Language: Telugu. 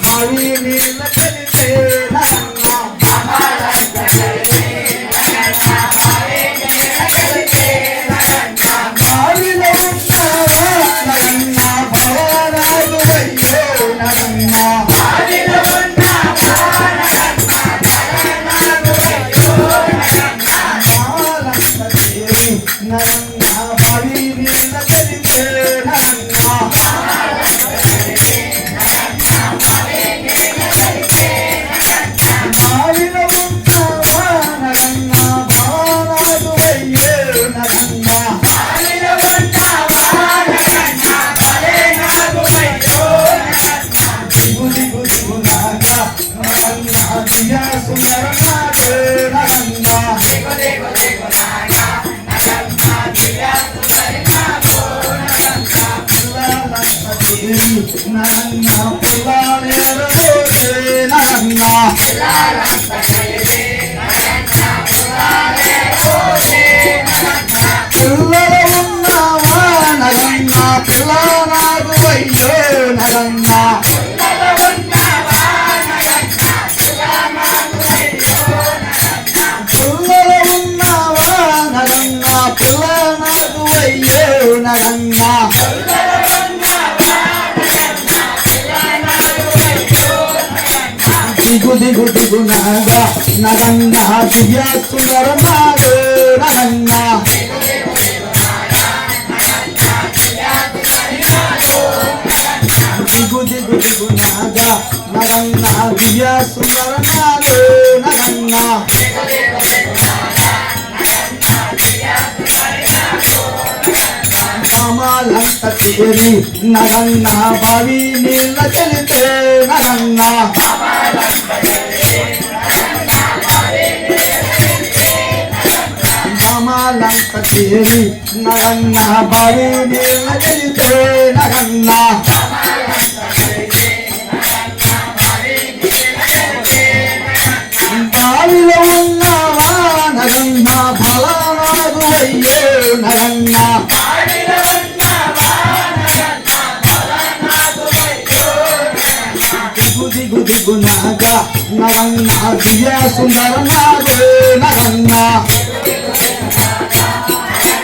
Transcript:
భావి నీళ్ళ కలితే భావిలో భవనాలు అయ్యో నగన్నా నగన్నా భావి నీళ్ళ కలితే నగన్నా దిగు దిగు నాగా నగన్నా దివ్య సుందర నాగ నగన్నా దిగు దిగు దిగు నాగా నగన్నా దివ్య సుందర నాగ నగన్నా మామాలంత తీరి నగన్నా బావి నీళ్ళ చెలితే నగన్నా మామాలంత తీరి నగన్నా బావి నీళ్ళ చెలితే నగన్నా బావిలో ఉన్నావా నగన్నా ఫలానాగు అయ్యే నగన్నా దిగు దిగు నాగా నగన్నా దివ్య సుందర నాగే నగన్నా